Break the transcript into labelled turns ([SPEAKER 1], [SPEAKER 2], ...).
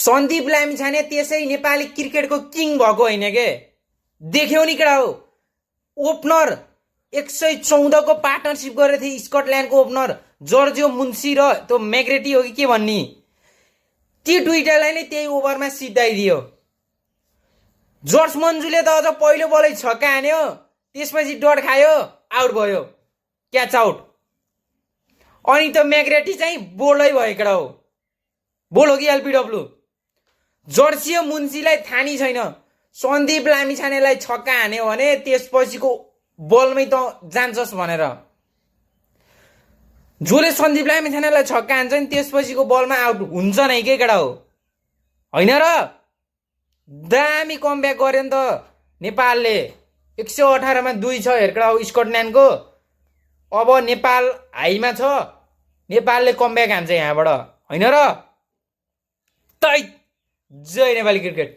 [SPEAKER 1] सन्दीप लामिछाने त्यसै नेपाली क्रिकेटको किङ भएको होइन के, देख्यौ नि केटा हो। ओपनर 114 को पार्टनरसिप गरेको थिए स्कटल्यान्डको ओपनर जर्जियो मुन्सी र त्यो मैग्रेटी हो कि के भन्ने, ती दुईटालाई नै त्यही ओभरमा सिद्धाइदियो। जर्ज मन्जुले त अझ पहिलो बलै छक्का हान्यो, त्यसपछि डट खायो, आउट भयो, क्याच आउट। अनि त मैग्रेटी चाहिँ बोल्डै भयो केटा हो, बोल हो कि एलपिडब्लु। जर्जियो मुन्सीलाई थाहा नै छैन सन्दीप लामिछानेलाई छक्का हान्यो भने त्यसपछिको बलमै त जान्छस् भनेर। जसले सन्दीप लामिछानेलाई छक्का हान्छ नि त्यसपछिको बलमा आउट हुन्छ नै के केटा हो, होइन र? दामी कमब्याक गर्यो नि त नेपालले। 118 मा 2 छ हेर्कडा हो स्कटल्यान्डको। अब नेपाल हाईमा छ, नेपालले कमब्याक हान्छ यहाँबाट, होइन र? जय नेपाली क्रिकेट।